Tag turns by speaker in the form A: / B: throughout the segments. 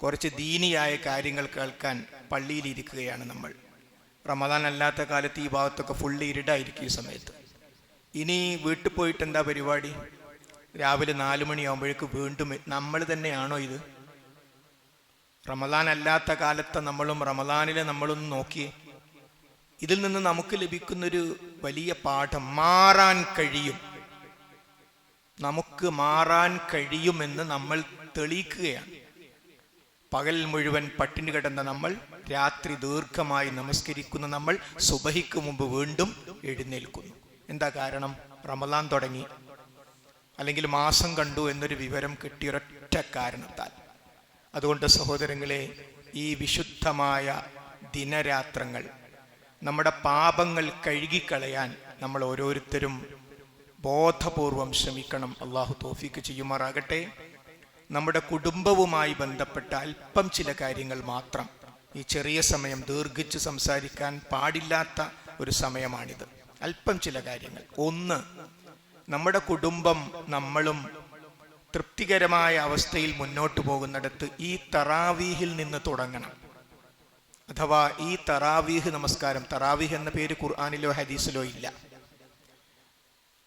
A: കുറച്ച് ദീനിയായ കാര്യങ്ങൾ കേൾക്കാൻ പള്ളിയിലിരിക്കുകയാണ് നമ്മൾ. റമദാൻ അല്ലാത്ത കാലത്ത് ഈ ഭാഗത്തൊക്കെ ഫുള്ള് ഇരുടായിരിക്കും ഈ സമയത്ത്. ഇനി വീട്ടിൽ പോയിട്ട് എന്താ പരിപാടി? രാവിലെ 4 മണിയാകുമ്പോഴേക്ക് വീണ്ടും നമ്മൾ തന്നെയാണോ ഇത്? റമദാൻ അല്ലാത്ത കാലത്തെ നമ്മളും റമദാനിലെ നമ്മളൊന്ന് നോക്കിയേ. ഇതിൽ നിന്ന് നമുക്ക് ലഭിക്കുന്നൊരു വലിയ പാഠം, മാറാൻ കഴിയും, നമുക്ക് മാറാൻ കഴിയുമെന്ന് നമ്മൾ തെളിയിക്കുകയാണ്. പകൽ മുഴുവൻ പട്ടിണി കിടന്ന നമ്മൾ, രാത്രി ദീർഘമായി നമസ്കരിക്കുന്ന നമ്മൾ, സുബഹിക്ക് മുമ്പ് വീണ്ടും എഴുന്നേൽക്കുന്നു. എന്താ കാരണം? റമദാൻ തുടങ്ങി അല്ലെങ്കിൽ മാസം കണ്ടു എന്നൊരു വിവരം കിട്ടിയൊരൊറ്റ കാരണത്താൽ. അതുകൊണ്ട് സഹോദരങ്ങളെ, ഈ വിശുദ്ധമായ ദിനരാത്രങ്ങൾ, നമ്മുടെ പാപങ്ങൾ കഴുകിക്കളയാൻ നമ്മൾ ഓരോരുത്തരും ബോധപൂർവം ശ്രമിക്കണം. അള്ളാഹു തൗഫീക്ക് ചെയ്യുമാറാകട്ടെ. നമ്മുടെ കുടുംബവുമായി ബന്ധപ്പെട്ട അല്പം ചില കാര്യങ്ങൾ മാത്രം, ഈ ചെറിയ സമയം ദീർഘിച്ച് സംസാരിക്കാൻ പാടില്ലാത്ത ഒരു സമയമാണിത്. അല്പം ചില കാര്യങ്ങൾ. ഒന്ന്, നമ്മുടെ കുടുംബം നമ്മളും തൃപ്തികരമായ അവസ്ഥയിൽ മുന്നോട്ട് പോകുന്നിടത്ത് ഈ തറാവീഹിൽ നിന്ന് തുടങ്ങണം. അഥവാ ഈ തറാവീഹ് നമസ്കാരം, തറാവീഹ് എന്ന പേര് ഖുർആനിലോ ഹദീസിലോ ഇല്ല.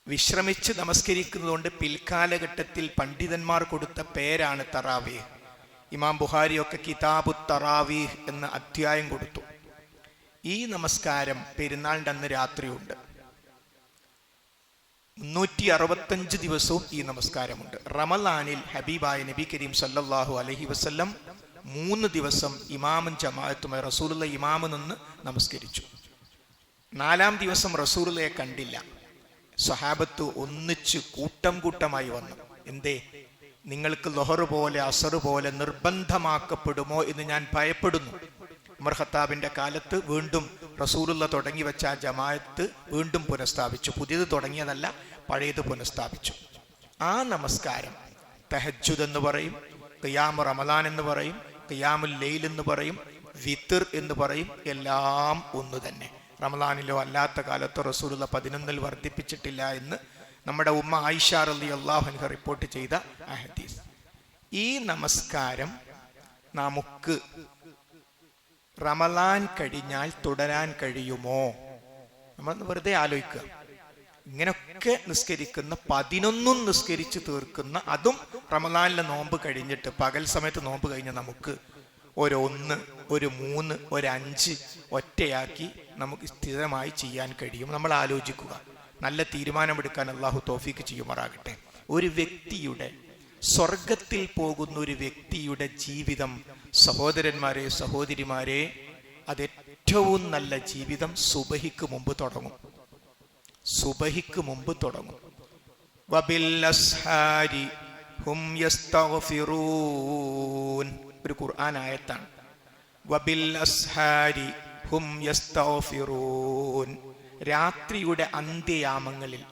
A: വിശ്രമിച്ച് നമസ്കരിക്കുന്നതുകൊണ്ട് പിൽക്കാലഘട്ടത്തിൽ പണ്ഡിതന്മാർ കൊടുത്ത പേരാണ് തറാവീഹ്. ഇമാം ബുഖാരിയൊക്കെ കിതാബു തറാവീഹ് എന്ന അധ്യായം കൊടുത്തു. ഈ നമസ്കാരം പെരുന്നാളിൻ്റെ അന്ന് രാത്രിയുണ്ട്. 365 ദിവസവും ഈ നമസ്കാരമുണ്ട്. റമളാനിൽ ഹബീബായ നബി കരീം സല്ലല്ലാഹു അലൈഹി വസല്ലം 3 ദിവസം ഇമാമും ജമാഅത്തുമായി റസൂലുള്ള ഇമാമ് നിന്ന് നമസ്കരിച്ചു. 4-ാം ദിവസം റസൂലുള്ളയെ കണ്ടില്ല. സ്വഹാബത്ത് ഒന്നിച്ച് കൂട്ടം കൂട്ടമായി വന്നു. എന്തേ? നിങ്ങൾക്ക് ളുഹർ പോലെ അസർ പോലെ നിർബന്ധമാക്കപ്പെടുമോ എന്ന് ഞാൻ ഭയപ്പെടുന്നു. ഉമർ ഖത്താബിന്റെ കാലത്ത് വീണ്ടും റസൂലുള്ള തുടങ്ങി വെച്ച ആ ജമാഅത്ത് വീണ്ടും പുനഃസ്ഥാപിച്ചു. പുതിയത് തുടങ്ങിയതല്ല, പഴയത് പുനഃസ്ഥാപിച്ചു. ആ നമസ്കാരം തഹജ്ജുദ് എന്ന് പറയും, ഖിയാമു റമളാൻ എന്ന് പറയും, ഖിയാമുൽ ലൈൽ എന്ന് പറയും, വിത്ർ എന്ന് പറയും, എല്ലാം ഒന്ന് തന്നെ. റമളാനിലോ അല്ലാത്ത കാലത്തോ റസൂലുള്ള 11 വർദ്ധിപ്പിച്ചിട്ടില്ല എന്ന് നമ്മുടെ ഉമ്മ ആയിഷ റളിയല്ലാഹു അൻഹ റിപ്പോർട്ട് ചെയ്ത ആ ഹദീസ്. ഈ നമസ്കാരം നമുക്ക് റമളാൻ കഴിഞ്ഞാൽ തുടരാൻ കഴിയുമോ? നമ്മൾ വെറുതെ ആലോചിക്കുക. ഇങ്ങനൊക്കെ നിസ്കരിക്കുന്ന 11 നിസ്കരിച്ച് തീർക്കുന്ന, അതും റമളാനിലെ നോമ്പ് കഴിഞ്ഞിട്ട്, പകൽ സമയത്ത് നോമ്പ് കഴിഞ്ഞ് നമുക്ക് ഒരു 1, ഒരു 3, ഒരു 5 ഒറ്റയാക്കി നമുക്ക് സ്ഥിരമായി ചെയ്യാൻ കഴിയും. നമ്മൾ ആലോചിക്കുക. നല്ല തീരുമാനമെടുക്കാൻ അള്ളാഹു തൗഫീക്ക് ചെയ്യുമാറാകട്ടെ. ഒരു വ്യക്തിയുടെ, സ്വർഗത്തിൽ പോകുന്ന ഒരു വ്യക്തിയുടെ ജീവിതം, സഹോദരന്മാരെ സഹോദരിമാരെ, അത് ഏറ്റവും നല്ല ജീവിതം സുബഹിക്ക് മുമ്പ് തുടങ്ങും. സുബഹിക്ക് മുമ്പ് തുടങ്ങും. വബിൽ അസ്ഹാരി ഹും യസ്തഗ്ഫിറൂൻ, ഒരു ഖുർആൻ ആയത്താണ്. വബിൽ അസ്ഹാരി ഹും യസ്തഗ്ഫിറൂൻ, രാത്രിയുടെ അന്ത്യയാമങ്ങളിൽ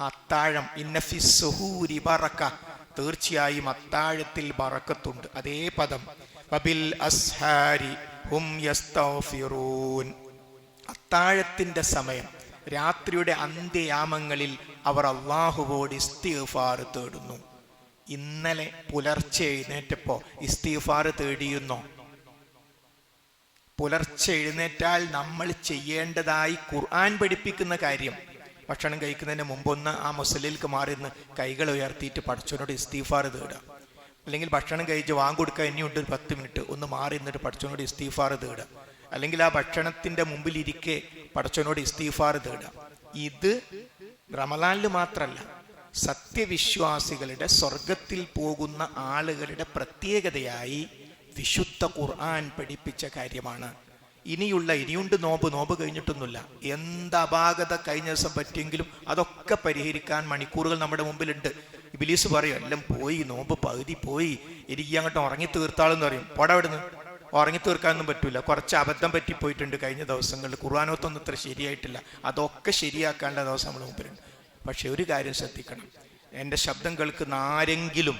A: അത്താഴം, ഇന്നഫി സുഹൂരി ബറക, തീർച്ചയായും അത്താഴത്തിൽ ബറക്കത്തുണ്ട്. അതേ പദം, വബിൽ അസ്ഹാരി ഹും യസ്തഗ്ഫിറൂൻ, അത്താഴത്തിന്റെ സമയം, രാത്രിയുടെ അന്ത്യയാമങ്ങളിൽ അവർ അല്ലാഹുവോട് ഇസ്തിഗ്ഫാർ തേടുന്നു. ഇന്നലെ പുലർച്ചെ എഴുന്നേറ്റപ്പോ ഇസ്തിഗ്ഫാർ തേടിയുന്നോ? പുലർച്ചെ എഴുന്നേറ്റാൽ നമ്മൾ ചെയ്യേണ്ടതായി ഖുർആൻ പഠിപ്പിക്കുന്ന കാര്യം, ഭക്ഷണം കഴിക്കുന്നതിന് മുമ്പൊന്ന് ആ മുസല്ലിൽക്ക് മാറിന്ന് കൈകൾ ഉയർത്തിയിട്ട് പടച്ചവനോട് ഇസ്തിഗ്ഫാർ തേടുക. അല്ലെങ്കിൽ ഭക്ഷണം കഴിച്ച് വാങ്ങിക്കൊടുക്കുക, ഇനിയുണ്ട് ഒരു 10 മിനിറ്റ്, ഒന്ന് മാറി നിന്നിട്ട് പടച്ചവനോട് ഇസ്തിഗ്ഫാർ തേടുക. അല്ലെങ്കിൽ ആ ഭക്ഷണത്തിന്റെ മുമ്പിലിരിക്കെ പടച്ചവനോട് ഇസ്തിഗ്ഫാർ തേടുക. ഇത് റമളാനിൽ മാത്രമല്ല, സത്യവിശ്വാസികളുടെ, സ്വർഗത്തിൽ പോകുന്ന ആളുകളുടെ പ്രത്യേകതയായി വിശുദ്ധ ഖുർആൻ പഠിപ്പിച്ച കാര്യമാണ്. ഇനിയുണ്ട് നോമ്പ് കഴിഞ്ഞിട്ടൊന്നുമില്ല. എന്ത് അപാകത കഴിഞ്ഞ ദിവസം പറ്റിയെങ്കിലും അതൊക്കെ പരിഹരിക്കാൻ മണിക്കൂറുകൾ നമ്മുടെ മുമ്പിലുണ്ട്. ഇബ്ലീസ് പറയും, എല്ലാം പോയി, നോമ്പ് പകുതി പോയി, എനിക്ക് അങ്ങോട്ട് ഉറങ്ങി തീർത്താളെന്ന് പറയും. പോടാ അവിടുന്ന്, ഉറങ്ങി തീർക്കാനൊന്നും പറ്റൂല. കുറച്ച് അബദ്ധം പറ്റിപ്പോയിട്ടുണ്ട് കഴിഞ്ഞ ദിവസങ്ങളിൽ, ഖുർആനൊത്തൊന്നും ഇത്ര ശരിയായിട്ടില്ല. അതൊക്കെ ശരിയാക്കാനുള്ള ദിവസം നമ്മുടെ മുമ്പിലുണ്ട്. പക്ഷെ ഒരു കാര്യം ശ്രദ്ധിക്കണം, എൻ്റെ ശബ്ദം കേൾക്കുന്ന ആരെങ്കിലും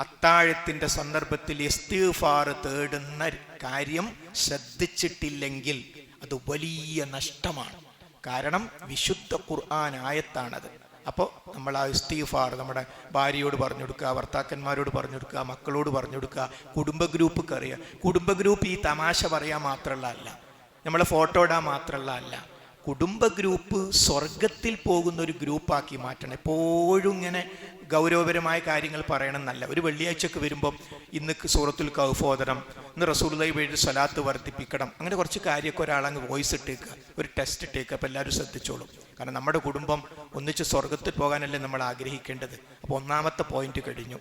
A: അത്താഴത്തിന്റെ സന്ദർഭത്തിൽ ഇസ്തിഗ്ഫാർ തേടുന്ന കാര്യം ശ്രദ്ധിച്ചിട്ടില്ലെങ്കിൽ അത് വലിയ നഷ്ടമാണ്. കാരണം വിശുദ്ധ ഖുർആൻ ആയത്താണത്. അപ്പോൾ നമ്മൾ ആ ഇസ്തിഗ്ഫാർ നമ്മുടെ ഭാര്യയോട് പറഞ്ഞു കൊടുക്കുക, ഭർത്താക്കന്മാരോട് പറഞ്ഞു കൊടുക്കുക, മക്കളോട് പറഞ്ഞു കൊടുക്കുക, കുടുംബ ഗ്രൂപ്പ് അറിയുക. കുടുംബ ഗ്രൂപ്പ് ഈ തമാശ പറയാൻ മാത്രമുള്ള അല്ല, നമ്മളെ ഫോട്ടോ ഇടാൻ മാത്രമുള്ള അല്ല. കുടുംബ ഗ്രൂപ്പ് സ്വർഗത്തിൽ പോകുന്ന ഒരു ഗ്രൂപ്പാക്കി മാറ്റണം. എപ്പോഴും ഇങ്ങനെ ഗൗരവപരമായ കാര്യങ്ങൾ പറയണം എന്നല്ല. ഒരു വെള്ളിയാഴ്ചക്ക് വരുമ്പം ഇന്ന് സൂറത്തുൽ കഹ്ഫ് ഓതണം, ഇന്ന് റസൂലുള്ളാഹി വേണ്ടി സ്വലാത്ത് വർദ്ധിപ്പിക്കണം, അങ്ങനെ കുറച്ച് കാര്യമൊക്കെ ഒരാളങ്ങ് വോയിസ് ഇട്ടേക്കുക, ഒരു ടെസ്റ്റ് ഇട്ടേക്കുക. അപ്പോൾ എല്ലാവരും ശ്രദ്ധിച്ചോളും. കാരണം നമ്മുടെ കുടുംബം ഒന്നിച്ച് സ്വർഗത്തിൽ പോകാനല്ലേ നമ്മൾ ആഗ്രഹിക്കേണ്ടത്. അപ്പോൾ ഒന്നാമത്തെ പോയിന്റ് കഴിഞ്ഞു.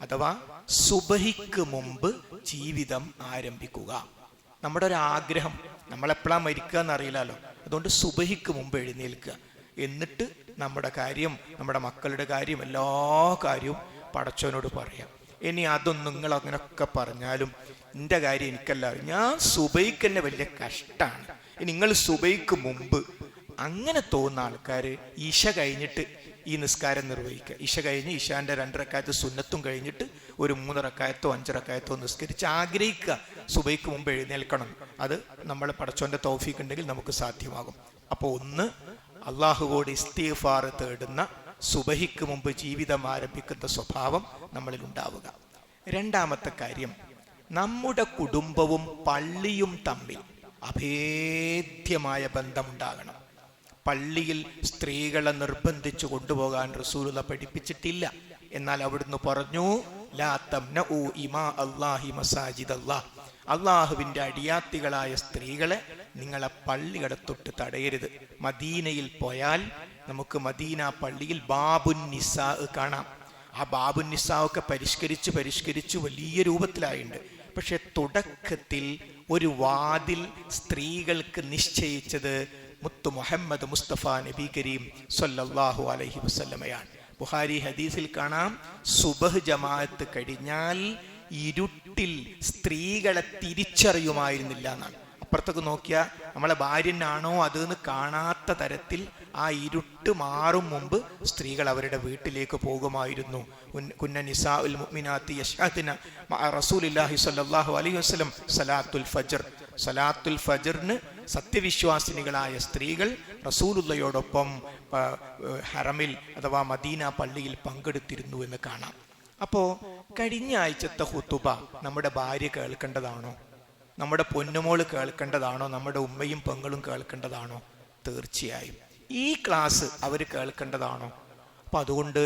A: അഥവാ സുബഹിക്ക് മുമ്പ് ജീവിതം ആരംഭിക്കുക. നമ്മുടെ ഒരു ആഗ്രഹം, നമ്മളെപ്പോഴാണ് മരിക്കുക എന്നറിയില്ലല്ലോ. അതുകൊണ്ട് സുബഹിക്ക് മുമ്പ് എഴുന്നേൽക്കുക. എന്നിട്ട് നമ്മുടെ കാര്യം, നമ്മുടെ മക്കളുടെ കാര്യം, എല്ലാ കാര്യവും പടച്ചവനോട് പറയാം. ഇനി അതൊന്നും നിങ്ങൾ അങ്ങനെയൊക്കെ പറഞ്ഞാലും എൻ്റെ കാര്യം എനിക്കല്ല, ഞാൻ സുബൈക്ക് തന്നെ വലിയ കഷ്ടമാണ്. നിങ്ങൾ സുബൈക്ക് മുമ്പ് അങ്ങനെ തോന്നുന്ന ആൾക്കാർ ഇശ കഴിഞ്ഞിട്ട് ഈ നിസ്കാരം നിർവഹിക്കുക. ഇശ കഴിഞ്ഞ് ഇശാന്റെ 2 റക്അത്ത് സുന്നത്തും കഴിഞ്ഞിട്ട് ഒരു 3 റക്അത്തോ 5 റക്അത്തോ നിസ്കരിച്ച് ആഗ്രഹിക്കുക സുബൈക്ക് മുമ്പ് എഴുന്നേൽക്കണം. അത് നമ്മൾ പടച്ചോന്റെ തൗഫീഖ് ഉണ്ടെങ്കിൽ നമുക്ക് സാധ്യമാകും. അപ്പോൾ ഒന്ന്, അള്ളാഹുവോട് ഇസ്തിഗ്ഫാർ തേടുന്ന സുബഹിക്ക് മുമ്പ് ജീവിതം ആരംഭിക്കുന്ന സ്വഭാവം നമ്മളിൽ ഉണ്ടാവുക. രണ്ടാമത്തെ കാര്യം, നമ്മുടെ കുടുംബവും പള്ളിയും തമ്മിൽ അഭേദ്യമായ ബന്ധമുണ്ടാകണം. പള്ളിയിൽ സ്ത്രീകളെ നിർബന്ധിച്ചു കൊണ്ടുപോകാൻ റസൂലുള്ളാഹി പഠിപ്പിച്ചിട്ടില്ല. എന്നാൽ അവിടുന്ന് പറഞ്ഞു, ലാ തംനഉ ഇമാ അല്ലാഹി മസാജിദല്ലാഹ്, അള്ളാഹുവിൻ്റെ അടിയാത്തികളായ സ്ത്രീകളെ നിങ്ങളെ പള്ളികളെ തൊട്ട് തടയരുത്. മദീനയിൽ പോയാൽ നമുക്ക് മദീന പള്ളിയിൽ ബാബുൻ നിസാ കാണാം. ആ ബാബുൻ നിസാ ഒക്കെ പരിഷ്കരിച്ച് വലിയ രൂപത്തിലായിട്ടുണ്ട്. പക്ഷെ തുടക്കത്തിൽ ഒരു വാതിൽ സ്ത്രീകൾക്ക് നിശ്ചയിച്ചത് മുത്തു മുഹമ്മദ് മുസ്തഫ നബി കരീം സ്വല്ലല്ലാഹു അലൈഹി വസല്ലമയാണ്. ബുഖാരി ഹദീസിൽ കാണാം, സുബഹ് ജമാഅത്ത് കഴിഞ്ഞാൽ ഇരുട്ടിൽ സ്ത്രീകളെ തിരിച്ചറിയുമായിരുന്നില്ല എന്നാണ്. അപ്പുറത്തൊക്കെ നോക്കിയാൽ നമ്മളെ ഭാര്യനാണോ അതെന്ന് കാണാത്ത തരത്തിൽ ആ ഇരുട്ട് മാറും മുമ്പ് സ്ത്രീകൾ അവരുടെ വീട്ടിലേക്ക് പോകുമായിരുന്നു. കുന്ന നിസാഉൽ മുഅ്മിനാത്തി യശ്ഹദ്ന മഅ റസൂലില്ലാഹി സ്വല്ലല്ലാഹു അലൈഹി വസല്ലം സലാത്തുൽ ഫജ്ർ. സലാത്തുൽ ഫജ്റിന് സത്യവിശ്വാസിനികളായ സ്ത്രീകൾ റസൂലുള്ളയോടൊപ്പം ഹറമിൽ അഥവാ മദീന പള്ളിയിൽ പങ്കെടുത്തിരുന്നു എന്ന് കാണാം. അപ്പോൾ കഴിഞ്ഞ ആഴ്ചത്തെ ഖുതുബ നമ്മുടെ ഭാര്യ കേൾക്കേണ്ടതാണോ? നമ്മുടെ പൊന്നുമോള് കേൾക്കേണ്ടതാണോ? നമ്മുടെ ഉമ്മയും പെങ്ങളും കേൾക്കേണ്ടതാണോ? തീർച്ചയായും ഈ ക്ലാസ് അവർ കേൾക്കേണ്ടതാണോ? അപ്പം അതുകൊണ്ട്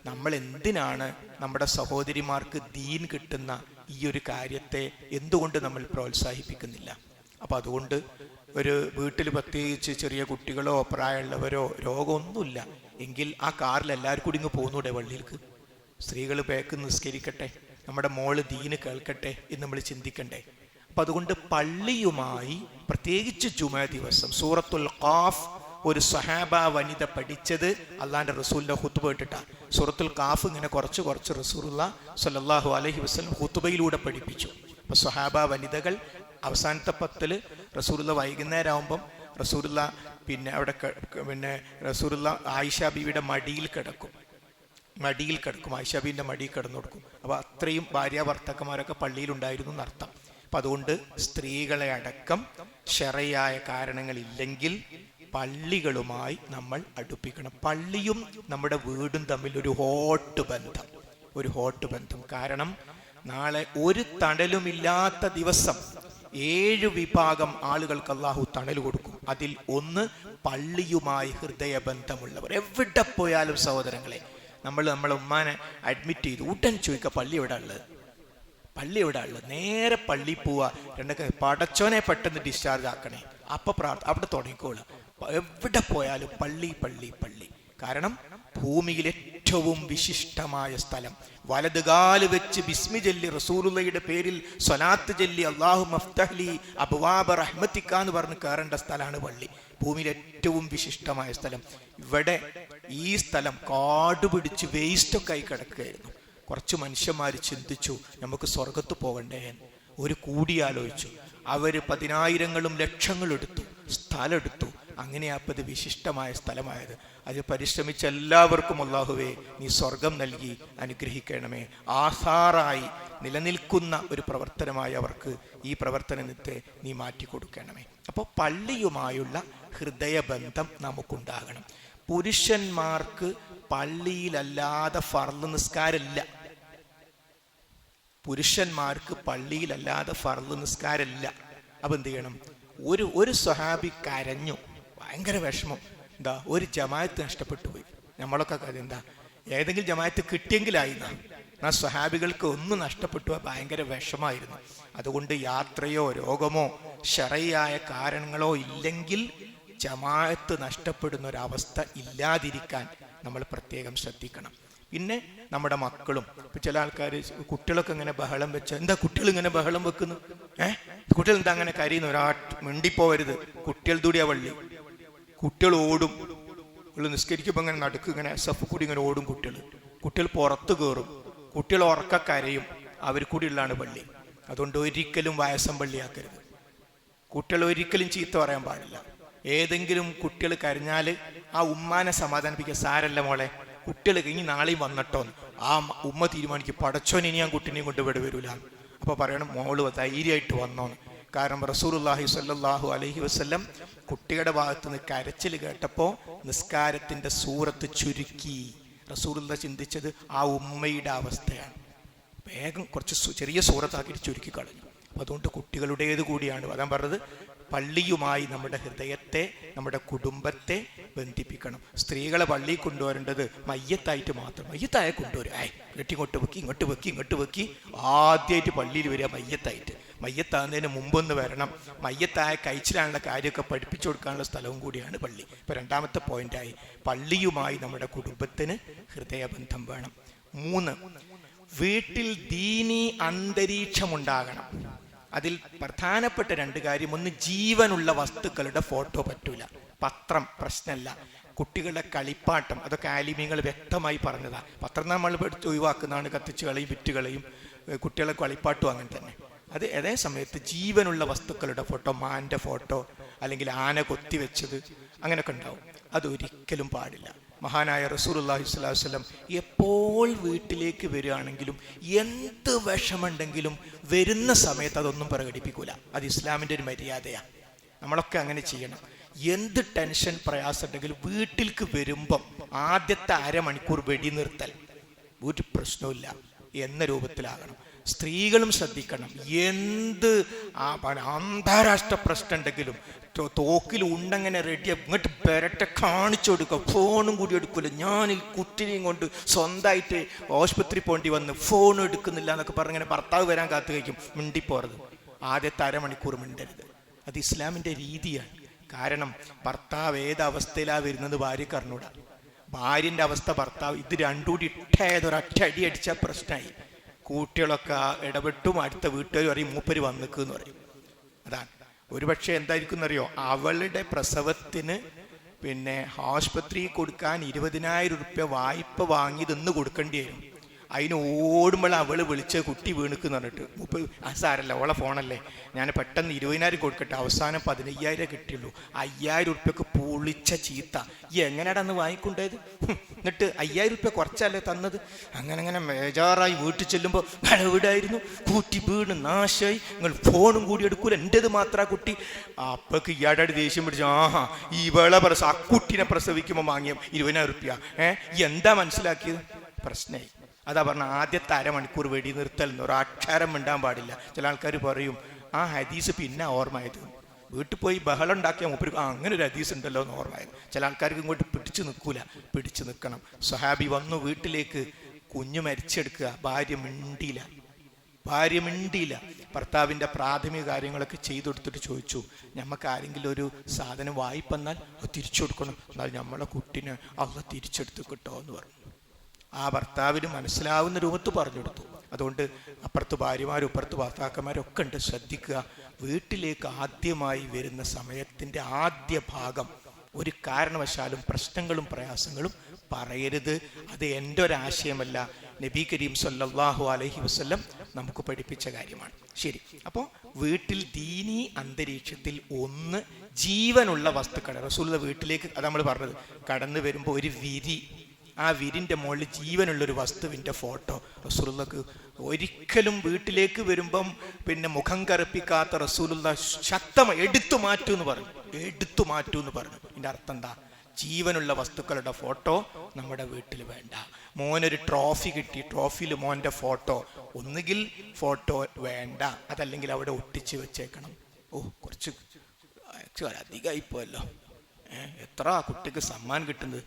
A: നമ്മൾ എന്തിനാണ് നമ്മുടെ സഹോദരിമാർക്ക് ദീൻ കിട്ടുന്ന ഈ ഒരു കാര്യത്തെ എന്തുകൊണ്ട് നമ്മൾ പ്രോത്സാഹിപ്പിക്കുന്നില്ല? അപ്പം അതുകൊണ്ട് ഒരു വീട്ടിൽ പ്രത്യേകിച്ച് ചെറിയ കുട്ടികളോ പ്രായമുള്ളവരോ രോഗമൊന്നുമില്ല എങ്കിൽ ആ കാറിൽ എല്ലാവർക്കും കൂടി ഇങ്ങ് പോകുന്നൂടെ പള്ളിയിലേക്ക്? സ്ത്രീകൾ പേക്ക് നിസ്കരിക്കട്ടെ, നമ്മുടെ മോള് ദീന് കേൾക്കട്ടെ എന്ന് നമ്മൾ ചിന്തിക്കണ്ടേ? അപ്പം അതുകൊണ്ട് പള്ളിയുമായി പ്രത്യേകിച്ച് ജുമാ ദിവസം സൂറത്തുൽ ഖാഫ് ഒരു സ്വഹാബ വനിത പഠിച്ചത് അള്ളാന്റെ റസൂലിന്റെ ഖുതുബ കേട്ടിട്ടാണ്. സൂറത്തുൽ ഖാഫ് ഇങ്ങനെ കുറച്ച് റസൂലുള്ളാഹി സ്വല്ലല്ലാഹു അലൈഹി വസല്ലം ഖുതുബയിലൂടെ പഠിപ്പിച്ചു. അപ്പോൾ സ്വഹാബ വനിതകൾ അവസാനത്തെ 10 റസൂലുള്ളാഹി വൈകുന്നേരം ആകുമ്പം റസൂലുള്ളാഹി അവിടെ റസൂലുള്ളാഹി ആയിഷ ബീവിയുടെ മടിയിൽ കിടക്കും. ആയിഷ ബീവിന്റെ മടിയിൽ കിടന്നു കൊടുക്കും. അപ്പോൾ അത്രയും ഭാര്യ ഭർത്താക്കന്മാരൊക്കെ പള്ളിയിലുണ്ടായിരുന്നു എന്നർത്ഥം. അപ്പം അതുകൊണ്ട് സ്ത്രീകളെ അടക്കം ശറയായ കാരണങ്ങളില്ലെങ്കിൽ പള്ളികളുമായി നമ്മൾ അടുപ്പിക്കണം. പള്ളിയും നമ്മുടെ വീടും തമ്മിൽ ഒരു ഹോട്ട് ബന്ധം. കാരണം നാളെ ഒരു തണലുമില്ലാത്ത ദിവസം 7 വിഭാഗം ആളുകൾക്ക് അള്ളാഹു തണൽ കൊടുക്കും. അതിൽ ഒന്ന് പള്ളിയുമായി ഹൃദയബന്ധമുള്ളവർ. എവിടെ പോയാലും സഹോദരങ്ങളെ, നമ്മളെ ഉമ്മാനെ അഡ്മിറ്റ് ചെയ്തു ഉടൻ ചോദിക്കുക, പള്ളി എവിടെ ഉള്ളത്? നേരെ പള്ളി പോവുക, പടച്ചോനെ പെട്ടെന്ന് ഡിസ്ചാർജ് ആക്കണേ, അപ്പൊ അവിടെ തുടങ്ങിക്കോളുക. എവിടെ പോയാലും പള്ളി. കാരണം ഭൂമിയിൽ ഏറ്റവും വിശിഷ്ടമായ സ്ഥലം, വലതുകാല് വെച്ച് ബിസ്മി ചൊല്ലി റസൂലുള്ളാഹിയുടെ പേരിൽ സ്വലാത്ത് ചൊല്ലി അല്ലാഹു മഫ്തഹ്ലി അബ്വാബ റഹ്മതിക എന്ന് പറഞ്ഞ് കയറേണ്ട സ്ഥലമാണ് പള്ളി. ഭൂമിയിൽ ഏറ്റവും വിശിഷ്ടമായ സ്ഥലം. ഇവിടെ ഈ സ്ഥലം കാട് പിടിച്ച് വേസ്റ്റൊക്കെ ആയി കിടക്കുകയായിരുന്നു. കുറച്ച് മനുഷ്യന്മാർ ചിന്തിച്ചു, നമുക്ക് സ്വർഗത്ത് പോകണ്ടേ? ഒരു കൂടിയാലോചിച്ചു. അവർ 10,000ങ്ങളും ലക്ഷങ്ങളും എടുത്തു, സ്ഥലം എടുത്തു. അങ്ങനെയാപ്പത് വിശിഷ്ടമായ സ്ഥലമായത്. അത് പരിശ്രമിച്ച എല്ലാവർക്കും അല്ലാഹുവേ നീ സ്വർഗം നൽകി അനുഗ്രഹിക്കണമേ. ആധാറായി നിലനിൽക്കുന്ന ഒരു പ്രവർത്തനമായി അവർക്ക് ഈ പ്രവർത്തനത്തെ നീ മാറ്റിക്കൊടുക്കണമേ. അപ്പോൾ പള്ളിയുമായുള്ള ഹൃദയബന്ധം നമുക്കുണ്ടാകണം. പുരുഷന്മാർക്ക് പള്ളിയിലല്ലാതെ ഫർള് നിസ്കാരമില്ല. പുരുഷന്മാർക്ക് പള്ളിയിലല്ലാതെ ഫർള് നിസ്കാരമില്ല. അപ്പൊ എന്ത് ചെയ്യണം? ഒരു സ്വഹാബി കരഞ്ഞു, ഭയങ്കര വിഷമം. എന്താ? ഒരു ജമാഅത്ത് നഷ്ടപ്പെട്ടു പോയി. നമ്മളൊക്കെ എന്താ, ഏതെങ്കിലും ജമാഅത്ത് കിട്ടിയെങ്കിലായിരുന്ന സ്വഹാബികൾക്ക് ഒന്നും നഷ്ടപ്പെട്ടു, ഭയങ്കര വിഷമായിരുന്നു. അതുകൊണ്ട് യാത്രയോ രോഗമോ ശറഈയായ കാരണങ്ങളോ ഇല്ലെങ്കിൽ ജമാഅത്ത് നഷ്ടപ്പെടുന്ന ഒരവസ്ഥ ഇല്ലാതിരിക്കാൻ നമ്മൾ പ്രത്യേകം ശ്രദ്ധിക്കണം. പിന്നെ നമ്മുടെ മക്കളും, ഇപ്പൊ ചില ആൾക്കാർ കുട്ടികളൊക്കെ ഇങ്ങനെ ബഹളം വെച്ച, എന്താ കുട്ടികൾ ഇങ്ങനെ ബഹളം വെക്കുന്നു, കുട്ടികൾ എന്താ അങ്ങനെ കരയുന്നു? മിണ്ടിപ്പോവരുത്. കുട്ടികൾ കൂടിയാ വള്ളി. കുട്ടികൾ ഓടും. നിസ്കരിക്കുമ്പോൾ ഇങ്ങനെ നടുക്ക് ഇങ്ങനെ സഫ് കൂടി ഇങ്ങനെ ഓടും കുട്ടികൾ പുറത്ത് കയറും. കുട്ടികൾ ഉറക്ക കരയും. അവർ കൂടി ഉള്ളതാണ് പള്ളി. അതുകൊണ്ട് ഒരിക്കലും വയസ്സം പള്ളിയാക്കരുത്. കുട്ടികൾ ഒരിക്കലും ചീത്ത പറയാൻ പാടില്ല. ഏതെങ്കിലും കുട്ടികൾ കരഞ്ഞാൽ ആ ഉമ്മാനെ സമാധാനിപ്പിക്കുക. സാരല്ല മോളെ, കുട്ടികൾ കഴിഞ്ഞ് നാളെയും വന്നിട്ടോന്ന് ആ ഉമ്മ തീരുമാനിക്കും, പടച്ചോൻ ഇനി ഞാൻ കുട്ടീനെയും കൊണ്ട് ഇവിടെ വരൂല. അപ്പൊ പറയണം, മോള് ധൈര്യമായിട്ട് വന്നോന്ന്. കാരണം റസൂലുള്ളാഹി സ്വല്ലല്ലാഹു അലൈഹി വസല്ലം കുട്ടികളുടെ ഭാഗത്ത് നിന്ന് കരച്ചിൽ കേട്ടപ്പോൾ നിസ്കാരത്തിന്റെ സൂറത്ത് ചുരുക്കി. റസൂലുള്ളാഹി ചിന്തിച്ചത് ആ ഉമ്മയുടെ അവസ്ഥയാണ്. വേഗം കുറച്ച് ചെറിയ സൂറത്താക്കി ചുരുക്കി കളഞ്ഞു. അതുകൊണ്ട് കുട്ടികളുടേത് കൂടിയാണ്. അതാ പറഞ്ഞത്, പള്ളിയുമായി നമ്മുടെ ഹൃദയത്തെ, നമ്മുടെ കുടുംബത്തെ ബന്ധിപ്പിക്കണം. സ്ത്രീകളെ പള്ളിയിൽ കൊണ്ടുവരേണ്ടത് മയ്യത്തായിട്ട് മാത്രം. മയ്യത്തായ കൊണ്ടുവരും, ഇങ്ങോട്ട് വെക്കി ഇങ്ങോട്ട് വെക്കി ഇങ്ങോട്ട് വെക്കി. ആദ്യമായിട്ട് പള്ളിയിൽ വരിക മയ്യത്തായിട്ട്. മയ്യത്താകുന്നതിന് മുമ്പൊന്ന് വരണം. മയ്യത്തായ കഴിച്ചിലാനുള്ള കാര്യമൊക്കെ പഠിപ്പിച്ചു കൊടുക്കാനുള്ള സ്ഥലവും കൂടിയാണ് പള്ളി. ഇപ്പൊ രണ്ടാമത്തെ പോയിന്റായി, പള്ളിയുമായി നമ്മുടെ കുടുംബത്തിന് ഹൃദയബന്ധം വേണം. 3, വീട്ടിൽ ദീനി അന്തരീക്ഷം ഉണ്ടാകണം. അതിൽ പ്രധാനപ്പെട്ട 2 കാര്യം. ഒന്ന്, ജീവനുള്ള വസ്തുക്കളുടെ ഫോട്ടോ പറ്റൂല. പത്രം പ്രശ്നമല്ല. കുട്ടികളുടെ കളിപ്പാട്ടം, അതൊക്കെ ആലിമീങ്ങൾ വ്യക്തമായി പറഞ്ഞതാ. പത്രം നമ്മൾ എടുത്ത് ഒഴിവാക്കുന്നതാണ്, കത്തിച്ച് കളയും, വിറ്റുകളയും. കുട്ടികളെ കളിപ്പാട്ടും അങ്ങനെ തന്നെ. അത് അതേ സമയത്ത് ജീവനുള്ള വസ്തുക്കളുടെ ഫോട്ടോ, മാൻ്റെ ഫോട്ടോ അല്ലെങ്കിൽ ആന കൊത്തി വെച്ചത് അങ്ങനെയൊക്കെ ഉണ്ടാവും. അതൊരിക്കലും പാടില്ല. മഹാനായ റസൂലുള്ളാഹി സ്വല്ലല്ലാഹു അലൈഹി വസല്ലം എപ്പോൾ വീട്ടിലേക്ക് വരികയാണെങ്കിലും എന്ത് വിഷമുണ്ടെങ്കിലും വരുന്ന സമയത്ത് അതൊന്നും പ്രകടിപ്പിക്കൂല. അത് ഇസ്ലാമിൻ്റെ ഒരു മര്യാദയാണ്. നമ്മളൊക്കെ അങ്ങനെ ചെയ്യണം. എന്ത് ടെൻഷൻ പ്രയാസം ഉണ്ടെങ്കിലും വീട്ടിലേക്ക് വരുമ്പം ആദ്യത്തെ അരമണിക്കൂർ വെടി നിർത്തൽ, ഒരു പ്രശ്നമില്ല എന്ന രൂപത്തിലാകണം. സ്ത്രീകളും ശ്രദ്ധിക്കണം. എന്ത് അന്താരാഷ്ട്ര പ്രശ്നം ഉണ്ടെങ്കിലും തോക്കിൽ ഉണ്ടങ്ങനെ റെഡി ഇങ്ങോട്ട് പെരട്ടെ കാണിച്ചു കൊടുക്കുക. ഫോണും കൂടി എടുക്കില്ല. ഞാൻ ഈ കുട്ടിനെയും കൊണ്ട് സ്വന്തമായിട്ട് ആശുപത്രി പോണ്ടി വന്ന് ഫോൺ എടുക്കുന്നില്ല എന്നൊക്കെ പറഞ്ഞിങ്ങനെ ഭർത്താവ് വരാൻ കാത്തു കഴിക്കും. മിണ്ടിപ്പോറത് ആദ്യത്തെ അരമണിക്കൂർ മിണ്ടരുത്. അത് ഇസ്ലാമിൻ്റെ രീതിയാണ്. കാരണം ഭർത്താവ് ഏത് അവസ്ഥയിലാണ് വരുന്നത് ഭാര്യക്ക് അറിഞ്ഞൂടാ. ഭാര്യൻ്റെ അവസ്ഥ ഭർത്താവ്, ഇത് രണ്ടും കൂടി ഒരൊറ്റ അടി അടിച്ചാൽ പ്രശ്നമായി. കുട്ടികളൊക്കെ ഇടപെട്ടും അടുത്ത വീട്ടുകാർ പറയും മൂപ്പര് വന്നിക്കെന്ന് പറയും. അതാണ്. ഒരുപക്ഷെ എന്തായിരിക്കും എന്നറിയോ, അവളുടെ പ്രസവത്തിന് ആശുപത്രിയിൽ കൊടുക്കാൻ 20,000 രൂപ വായ്പ വാങ്ങി നിന്ന് കൊടുക്കേണ്ടി വരും. അതിന് ഓടുമ്പോൾ അവൾ വിളിച്ച് കുട്ടി വീണിക്കെന്ന് പറഞ്ഞിട്ട്, സാരല്ല ഓളെ ഫോണല്ലേ, ഞാൻ പെട്ടെന്ന് 20,000 കൊടുക്കട്ടെ, അവസാനം 15,000 കിട്ടിയുള്ളൂ. 5,000 രൂപയ്ക്ക് പൊളിച്ച ചീത്ത. ഈ എങ്ങനെയാണ് അന്ന് വാങ്ങിക്കൊണ്ടത്? എന്നിട്ട് 5,000 രൂപ കുറച്ചല്ലേ തന്നത്? അങ്ങനെ മേജാറായി വീട്ടിൽ ചെല്ലുമ്പോൾ എവിടെയായിരുന്നു, കൂട്ടി വീണ് നാശമായി, നിങ്ങൾ ഫോണും കൂടി എടുക്കൂല, എൻ്റെത് മാത്രം കുട്ടി. അപ്പൊക്ക് ഇയാടെ ദേഷ്യം പിടിച്ചു, ഇവളെ ആ കുട്ടീനെ പ്രസവിക്കുമ്പോൾ വാങ്ങിയ 20,000 രൂപ. എന്താ മനസ്സിലാക്കിയത്? പ്രശ്നമായി. അതാ പറഞ്ഞ ആദ്യത്തെ അരമണിക്കൂർ വെടി നിർത്തൽ ഒരക്ഷരം മിണ്ടാൻ പാടില്ല. ചില ആൾക്കാർ പറയും ആ ഹദീസ് പിന്നെ ഓർമ്മയത്, വീട്ടിൽ പോയി ബഹളം ഉണ്ടാക്കിയ മൂപ്പര് അങ്ങനെ ഒരു ഹദീസ് ഉണ്ടല്ലോ എന്ന് ഓർമ്മയത്. ചില ആൾക്കാർക്ക് ഇങ്ങോട്ട് പിടിച്ചു നിൽക്കൂല. പിടിച്ചു നിൽക്കണം. സ്വഹാബി വന്നു വീട്ടിലേക്ക്, കുഞ്ഞു മരിച്ചെടുക്കുക, ഭാര്യ മിണ്ടിയില്ല. ഭർത്താവിൻ്റെ പ്രാഥമിക കാര്യങ്ങളൊക്കെ ചെയ്തു കൊടുത്തിട്ട് ചോദിച്ചു, നമുക്ക് ആരെങ്കിലും ഒരു സാധനം വായ്പ എന്നാൽ അത് തിരിച്ചു കൊടുക്കണം, എന്നാൽ നമ്മളെ കുട്ടീനെ അള്ളാഹ് തിരിച്ചെടുത്ത് കിട്ടോ എന്ന് പറഞ്ഞു. ആ ഭർത്താവിന് മനസ്സിലാവുന്ന രൂപത്ത് പറഞ്ഞു കൊടുത്തു. അതുകൊണ്ട് അപ്പുറത്ത് ഭാര്യമാരും ഇപ്പുറത്ത് ഭർത്താക്കന്മാരും ഒക്കെ ഉണ്ട്. ശ്രദ്ധിക്കുക. വീട്ടിലേക്ക് ആദ്യമായി വരുന്ന സമയത്തിൻ്റെ ആദ്യ ഭാഗം ഒരു കാരണവശാലും പ്രശ്നങ്ങളും പ്രയാസങ്ങളും പറയരുത്. അത് എൻ്റെ ഒരാശയമല്ല, നബി കരീം സല്ലല്ലാഹു അലൈഹി വസല്ലം നമുക്ക് പഠിപ്പിച്ച കാര്യമാണ്. ശരി. അപ്പോൾ വീട്ടിൽ ദീനി അന്തരീക്ഷത്തിൽ ഒന്ന്, ജീവനുള്ള വസ്തുക്കൾ. റസൂലുള്ള വീട്ടിലേക്ക്, അത് നമ്മൾ പറഞ്ഞത്, കടന്നു വരുമ്പോൾ ഒരു വിരി, ആ വിരിൻ്റെ മുകളിൽ ജീവനുള്ളൊരു വസ്തുവിൻ്റെ ഫോട്ടോ. റസൂലുള്ളാഹിക്ക് ഒരിക്കലും വീട്ടിലേക്ക് വരുമ്പം മുഖം കറുപ്പിക്കാത്ത റസൂലുള്ള ശക്തമായി എടുത്തു മാറ്റൂ എന്ന് പറഞ്ഞു. ഇതിൻ്റെ അർത്ഥം എന്താ? ജീവനുള്ള വസ്തുക്കളുടെ ഫോട്ടോ നമ്മുടെ വീട്ടിൽ വേണ്ട. മോനൊരു ട്രോഫി കിട്ടി, ട്രോഫിയിൽ മോൻ്റെ ഫോട്ടോ, ഒന്നുകിൽ ഫോട്ടോ വേണ്ട, അതല്ലെങ്കിൽ അവിടെ ഒട്ടിച്ച് വെച്ചേക്കണം. കുറച്ച് അധികമായിപ്പോയല്ലോ, എത്ര കുട്ടിക്ക് സമ്മാനം കിട്ടുന്നത്.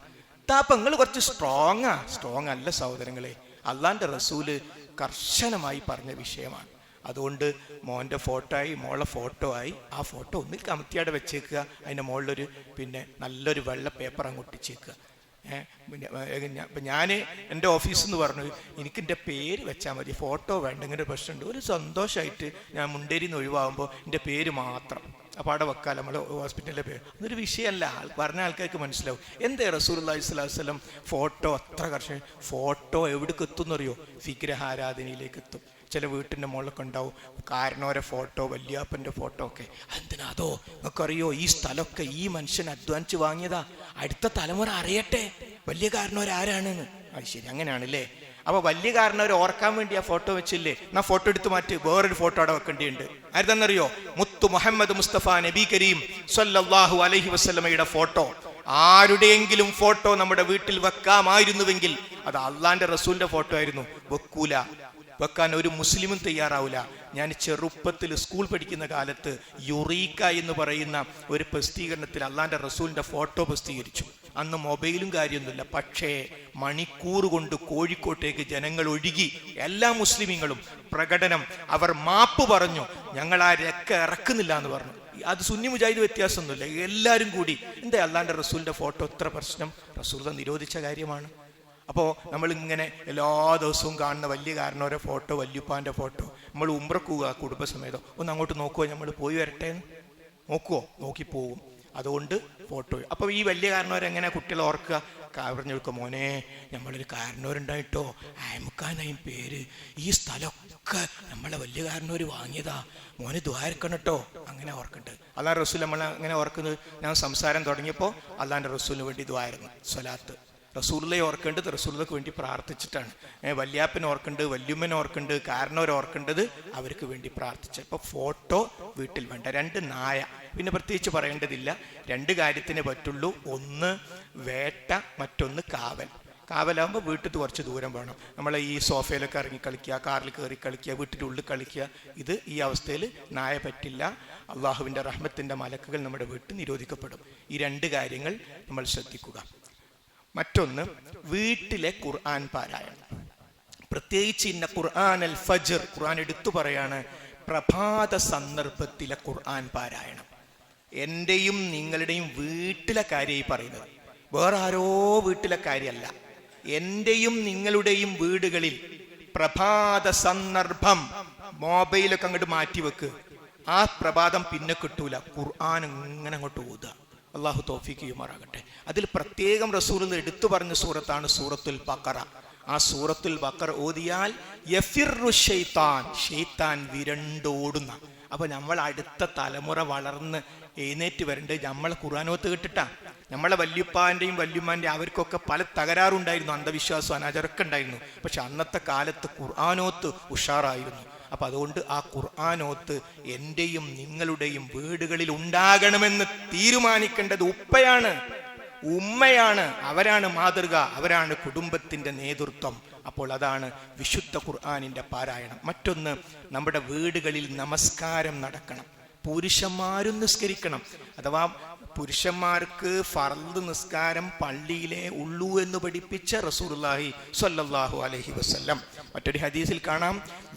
A: അപ്പം നിങ്ങൾ കുറച്ച് സ്ട്രോങ് അല്ല സഹോദരങ്ങളെ. അള്ളാന്റെ റസൂല് കർശനമായി പറഞ്ഞ വിഷയമാണ്. അതുകൊണ്ട് മോൻ്റെ ഫോട്ടോ ആയി, മോളെ ഫോട്ടോ ആയി, ആ ഫോട്ടോ ഒന്നിൽ കമത്തിയാടെ വെച്ചേക്കുക, അതിൻ്റെ മുകളിലൊരു നല്ലൊരു വെള്ള പേപ്പർ അങ്ങ് ഒട്ടിച്ചേക്കുക. ഞാൻ എൻ്റെ ഓഫീസിൽ നിന്ന് പറഞ്ഞു, എനിക്കെൻ്റെ പേര് വെച്ചാൽ മതി, ഫോട്ടോ വേണ്ട. ഇങ്ങനെ ഒരു പ്രശ്നമുണ്ട്. ഒരു സന്തോഷമായിട്ട് ഞാൻ മുണ്ടേരിയിൽ നിന്ന് ഒഴിവാകുമ്പോൾ എൻ്റെ പേര് മാത്രം അപ്പോൾ അവിടെ വെക്കാലോ, നമ്മൾ ഹോസ്പിറ്റലിലെ പേര്. അതൊരു വിഷയമല്ല, പറഞ്ഞ ആൾക്കാർക്ക് മനസ്സിലാവും. എന്തേ റസൂലുള്ളാഹി സ്വല്ലല്ലാഹു അലൈഹി വസല്ലം ഫോട്ടോ അത്ര കർശനം. ഫോട്ടോ എവിടേക്ക് എത്തുമെന്നറിയോ? വിഗ്രഹാരാധനയിലേക്ക് എത്തും. ചില വീട്ടിൻ്റെ മുകളിലൊക്കെ ഉണ്ടാവും കാരണവരെ ഫോട്ടോ, വല്യാപ്പൻ്റെ ഫോട്ടോ ഒക്കെ. എന്തിനാ? അതോ നമുക്കറിയോ, ഈ സ്ഥലമൊക്കെ ഈ മനുഷ്യൻ അധ്വാനിച്ച് വാങ്ങിയതാ, അടുത്ത തലമുറ അറിയട്ടെ വലിയ കാരണവരാരാണെന്ന്. അത് ശരി, അങ്ങനെയാണല്ലേ. അപ്പോൾ വലിയ കാരണവരെ ഓർക്കാൻ വേണ്ടി ആ ഫോട്ടോ വെച്ചില്ലേ, എന്നാ ഫോട്ടോ എടുത്ത് മാറ്റി വേറൊരു ഫോട്ടോ അവിടെ വെക്കേണ്ടിയുണ്ട്. ആരുതെന്നറിയോ? മുത്തു മുഹമ്മദ് മുസ്തഫ നബി കരീം സ്വല്ലല്ലാഹു അലൈഹി വസല്ലമയുടെ ഫോട്ടോ. ആരുടെയെങ്കിലും ഫോട്ടോ നമ്മുടെ വീട്ടിൽ വെക്കാമായിരുന്നുവെങ്കിൽ അത് അള്ളാന്റെ റസൂലിന്റെ ഫോട്ടോ ആയിരുന്നു. വെക്കാൻ ഒരു മുസ്ലിമും തയ്യാറാവില്ല. ഞാൻ ചെറുപ്പത്തിൽ സ്കൂൾ പഠിക്കുന്ന കാലത്ത് യുറീക്ക എന്ന് പറയുന്ന ഒരു പ്രസിദ്ധീകരണത്തിൽ അള്ളാന്റെ റസൂലിന്റെ ഫോട്ടോ പ്രസിദ്ധീകരിച്ചു. അന്ന് മൊബൈലും കാര്യമൊന്നുമില്ല. പക്ഷേ മണിക്കൂർ കൊണ്ട് കോഴിക്കോട്ടേക്ക് ജനങ്ങൾ ഒഴുകി. എല്ലാ മുസ്ലിമീങ്ങളും പ്രകടനം, അവർ മാപ്പ് പറഞ്ഞു, ഞങ്ങൾ ആ രക്ക ഇറക്കുന്നില്ല എന്ന് പറഞ്ഞു. അത് സുന്നി മുജാഹിദ് വ്യത്യാസമൊന്നുമില്ല, എല്ലാവരും കൂടി. എന്താ അള്ളാന്റെ റസൂലിന്റെ ഫോട്ടോ എത്ര പ്രശ്നം? റസൂൽ നിരോധിച്ച കാര്യമാണ്. അപ്പോൾ നമ്മളിങ്ങനെ എല്ലാ ദിവസവും കാണുന്ന വലിയ കാരണവരെ ഫോട്ടോ, വല്യുപ്പാൻ്റെ ഫോട്ടോ, നമ്മൾ ഉംറക്ക് പോവുക കുടുംബസമേതം, ഒന്ന് അങ്ങോട്ട് നോക്കുമോ? നമ്മൾ പോയി വരട്ടെ നോക്കുമോ? നോക്കിപ്പോവും. അതുകൊണ്ട് ഫോട്ടോ. അപ്പോൾ ഈ വലിയ കാരണവരെങ്ങനെ കുട്ടികളെ ഓർക്കുക? പറഞ്ഞു കൊടുക്കുക, മോനെ നമ്മളൊരു കാരണവരുണ്ടായിട്ടോ, അയമുക്കാനായും പേര്, ഈ സ്ഥലമൊക്കെ നമ്മളെ വലിയ കാരണവർ വാങ്ങിയതാ, മോനെ ദ്വാരക്കണം കേട്ടോ. അങ്ങനെ ഓർക്കുന്നുണ്ട്. അള്ളാഹ് റസൂൽ നമ്മൾ അങ്ങനെ ഓർക്കുന്നത്. ഞാൻ സംസാരം തുടങ്ങിയപ്പോൾ അള്ളാഹിൻ്റെ റസൂലിന് വേണ്ടി ദ്വാരുന്നു. സ്വലാത്ത് റസൂലിനെ ഓർക്കേണ്ടത് റസൂലിനൊക്കെ വേണ്ടി പ്രാർത്ഥിച്ചിട്ടാണ്. വല്യാപ്പനെ ഓർക്കേണ്ടത്, വല്യുമ്മനെ ഓർക്കേണ്ടത്, കാരണവരെ ഓർക്കേണ്ടത് അവർക്ക് വേണ്ടി പ്രാർത്ഥിച്ചു. അപ്പോൾ ഫോട്ടോ വീട്ടിൽ വേണ്ട. 2 നായ, പിന്നെ പ്രത്യേകിച്ച് പറയേണ്ടതില്ല. 2 കാര്യത്തിനെ പറ്റുള്ളൂ. ഒന്ന് വേട്ട, മറ്റൊന്ന് കാവൽ. കാവലാകുമ്പോൾ വീട്ടിൽ കുറച്ച് ദൂരം വേണം. നമ്മൾ ഈ സോഫയിലൊക്കെ ഇറങ്ങി കളിക്കുക, കാറിൽ കയറി കളിക്കുക, വീട്ടിൻ്റെ ഉള്ളിൽ കളിക്കുക. ഇത് ഈ അവസ്ഥയിൽ നായ പറ്റില്ല. അള്ളാഹുവിൻ്റെ റഹ്മത്തിൻ്റെ മലക്കുകൾ നമ്മുടെ വീട്ടിൽ നിരോധിക്കപ്പെടും. ഈ 2 കാര്യങ്ങൾ നമ്മൾ ശ്രദ്ധിക്കുക. മറ്റൊന്ന് വീട്ടിലെ ഖുർആൻ പാരായണം. പ്രത്യേകിച്ച് ഇന്ന ഖുർആൻ അൽ ഫജ്ർ, ഖുർആൻ എടുത്തു പറയാണ്, പ്രഭാത സന്ദർഭത്തിലെ ഖുർആൻ പാരായണം. എൻ്റെയും നിങ്ങളുടെയും വീട്ടിലെ കാര്യമായി പറയുന്നത്, വേറെ ആരോ വീട്ടിലെ കാര്യമല്ല. എൻ്റെയും നിങ്ങളുടെയും വീടുകളിൽ പ്രഭാത സന്ദർഭം മൊബൈലൊക്കെ അങ്ങോട്ട് മാറ്റി വെക്ക്. ആ പ്രഭാതം പിന്നെ കിട്ടൂല. ഖുർആൻ ഇങ്ങനെ അങ്ങോട്ട് ഓതുക. അള്ളാഹു തൗഫീഖ് ചെയ്യുമാറാകട്ടെ. അതിൽ പ്രത്യേകം റസൂൽ എടുത്തു പറഞ്ഞ സൂറത്താണ് സൂറത്തുൽ ബഖറ. ആ സൂറത്തുൽ ബഖറ ഓതിയാൽ യഫിറു ശൈത്താൻ, ശൈത്താൻ വിരണ്ടോടുന്ന. അപ്പൊ നമ്മൾ അടുത്ത തലമുറ വളർന്ന് എഴുന്നേറ്റ് വരേണ്ടത് നമ്മളെ ഖുർആനോത്ത് കേട്ടിട്ടാ. നമ്മളെ വല്യുപ്പാൻ്റെയും വല്യുമ്മാൻ്റെയും അവർക്കൊക്കെ പല തകരാറുണ്ടായിരുന്നു, അന്ധവിശ്വാസം അനാചാരമൊക്കെ ഉണ്ടായിരുന്നു. പക്ഷെ അന്നത്തെ കാലത്ത് ഖുർആനോത്ത് ഉഷാറായിരുന്നു. അപ്പൊ അതുകൊണ്ട് ആ ഖുർആനോത്ത് എൻ്റെയും നിങ്ങളുടെയും വീടുകളിൽ ഉണ്ടാകണമെന്ന് തീരുമാനിക്കേണ്ടത് ഉമ്മയാണ്. അവരാണ് മാതൃക, അവരാണ് കുടുംബത്തിന്റെ നേതൃത്വം. അപ്പോൾ അതാണ് വിശുദ്ധ ഖുർആനിന്റെ പാരായണം. മറ്റൊന്ന്, നമ്മുടെ വീടുകളിൽ നമസ്കാരം നടക്കണം. പുരുഷന്മാരും നിസ്കരിക്കണം. അഥവാ പുരുഷന്മാർക്ക് ഫർദ് നിസ്കാരം പള്ളിയിലെ ഉള്ളൂ എന്ന് പഠിപ്പിച്ച റസൂലുള്ളാഹി സ്വല്ലല്ലാഹു അലൈഹി വസല്ലം. മറ്റൊരു ഹദീസിൽ കാണാം,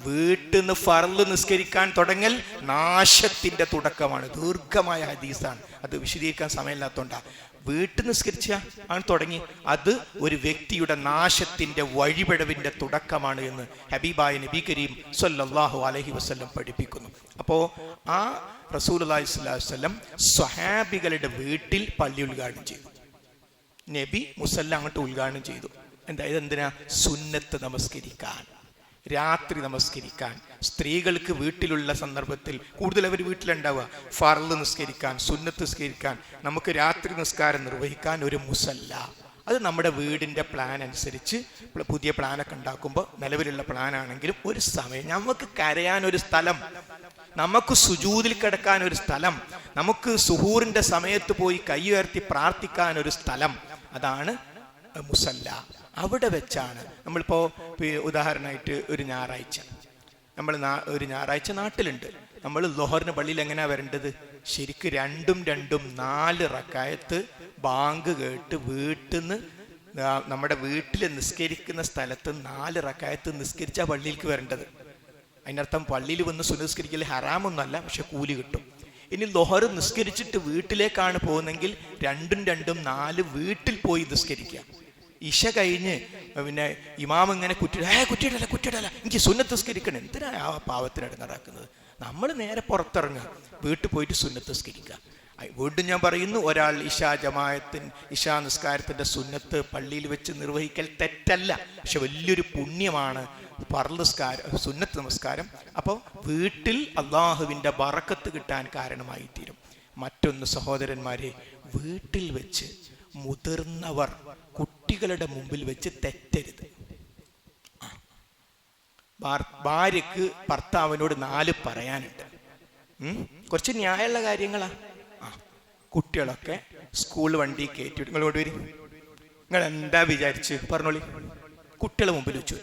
A: വീട്ടിൽ നിന്ന് ഫർദ് നിസ്കരിക്കാൻ തുടങ്ങൽ നാശത്തിന്റെ തുടക്കമാണ്. ദീർഘമായ ഹദീസാണ്, അത് വിശദീകരിക്കാൻ സമയമില്ലാത്തതുകൊണ്ടാണ്. വീട്ടിൽ നിസ്കരിച്ച ആണ് തുടങ്ങി, അത് ഒരു വ്യക്തിയുടെ നാശത്തിന്റെ വഴിപിഴവിന്റെ തുടക്കമാണ് എന്ന് ഹബീബായ നബി കരീം സ്വല്ലല്ലാഹു അലൈഹി വസല്ലം പഠിപ്പിക്കുന്നു. അപ്പോൾ ആ റസൂലുള്ളാഹി സ്വല്ലല്ലാഹു അലൈഹി വസല്ലം സ്വഹാബികളുടെ വീട്ടിൽ പള്ളി ഉദ്ഘാടനം ചെയ്തു. നബി മുസല്ല അങ്ങോട്ട് ഉദ്ഘാടനം ചെയ്തു. എന്തിനാ? സുന്നത്ത് നമസ്കരിക്കാൻ, രാത്രി നമസ്കരിക്കാൻ. സ്ത്രീകൾക്ക് വീട്ടിലുള്ള സന്ദർഭത്തിൽ കൂടുതൽ അവർ വീട്ടിലുണ്ടാവുക, ഫർള് നിസ്കരിക്കാൻ, സുന്നത്ത് നിസ്കരിക്കാൻ, നമുക്ക് രാത്രി നിസ്കാരം നിർവഹിക്കാൻ ഒരു മുസല്ല. അത് നമ്മുടെ വീടിൻ്റെ പ്ലാൻ അനുസരിച്ച് പുതിയ പ്ലാനൊക്കെ ഉണ്ടാക്കുമ്പോൾ നിലവിലുള്ള പ്ലാനാണെങ്കിലും ഒരു സമയം, നമുക്ക് കരയാൻ ഒരു സ്ഥലം, നമുക്ക് സുജൂദിൽ കിടക്കാൻ ഒരു സ്ഥലം, നമുക്ക് സുഹൂറിന്റെ സമയത്ത് പോയി കൈ ഉയർത്തി പ്രാർത്ഥിക്കാൻ ഒരു സ്ഥലം, അതാണ് മുസല്ല. അവിടെ വെച്ചാണ് നമ്മളിപ്പോ ഉദാഹരണമായിട്ട് ഒരു ഞായറാഴ്ച ഒരു ഞായറാഴ്ച നാട്ടിലുണ്ട്. നമ്മൾ ളുഹറിന് പള്ളിയിൽ എങ്ങനെയാ വരേണ്ടത്? ശരിക്ക് രണ്ടും 4 റക്അത്ത് ബാങ്ക് കേട്ട് വീട്ടിൽ നിന്ന് നമ്മുടെ വീട്ടിൽ നിസ്കരിക്കുന്ന സ്ഥലത്ത് 4 റക്അത്ത് നിസ്കരിച്ചാ പള്ളിയിലേക്ക് വരേണ്ടത്. അതിനർത്ഥം പള്ളിയിൽ വന്ന് സുനിസ്കരിക്കൽ ഹറാമൊന്നുമല്ല, പക്ഷെ കൂലി കിട്ടും. ഇനി ളുഹർ നിസ്കരിച്ചിട്ട് വീട്ടിലേക്കാണ് പോകുന്നെങ്കിൽ 2 4 വീട്ടിൽ പോയി നിസ്കരിക്കുക. ഇശ കഴിഞ്ഞ് പിന്നെ ഇമാം ഇങ്ങനെ കുറ്റിയിടല്ല എനിക്ക് സുന്നത്ത് നിസ്കരിക്കണം. എന്തിനാ ആ പാവത്തിന് ഇടങ്ങാറാക്കുന്നത്? നമ്മൾ നേരെ പുറത്തിറങ്ങുക, വീട്ടിൽ പോയിട്ട് സുന്നത്ത് നിസ്കരിക്കുക. വീണ്ടും ഞാൻ പറയുന്നു, ഒരാൾ ഇശാ നിസ്കാരത്തിന്റെ സുന്നത്ത് പള്ളിയിൽ വെച്ച് നിർവഹിക്കൽ തെറ്റല്ല, പക്ഷെ വലിയൊരു പുണ്യമാണ് സുന്നത്ത് നമസ്കാരം. അപ്പോൾ വീട്ടിൽ അള്ളാഹുവിൻ്റെ ബറക്കത്ത് കിട്ടാൻ കാരണമായി തീരും. മറ്റൊന്ന് സഹോദരന്മാരെ, വീട്ടിൽ വെച്ച് മുതിർന്നവർ കുട്ടികളുടെ മുമ്പിൽ വെച്ച് തെറ്റരുത്. ഭാര്യക്ക് ഭർത്താവിനോട് 4 പറയാനുണ്ട്. കുറച്ച് ന്യായമുള്ള കാര്യങ്ങളാ. കുട്ടികളൊക്കെ സ്കൂൾ വണ്ടി കയറ്റി നിങ്ങളോട് വരും, നിങ്ങൾ എന്താ വിചാരിച്ച് പറഞ്ഞോളി. കുട്ടികളെ മുമ്പിൽ വെച്ച്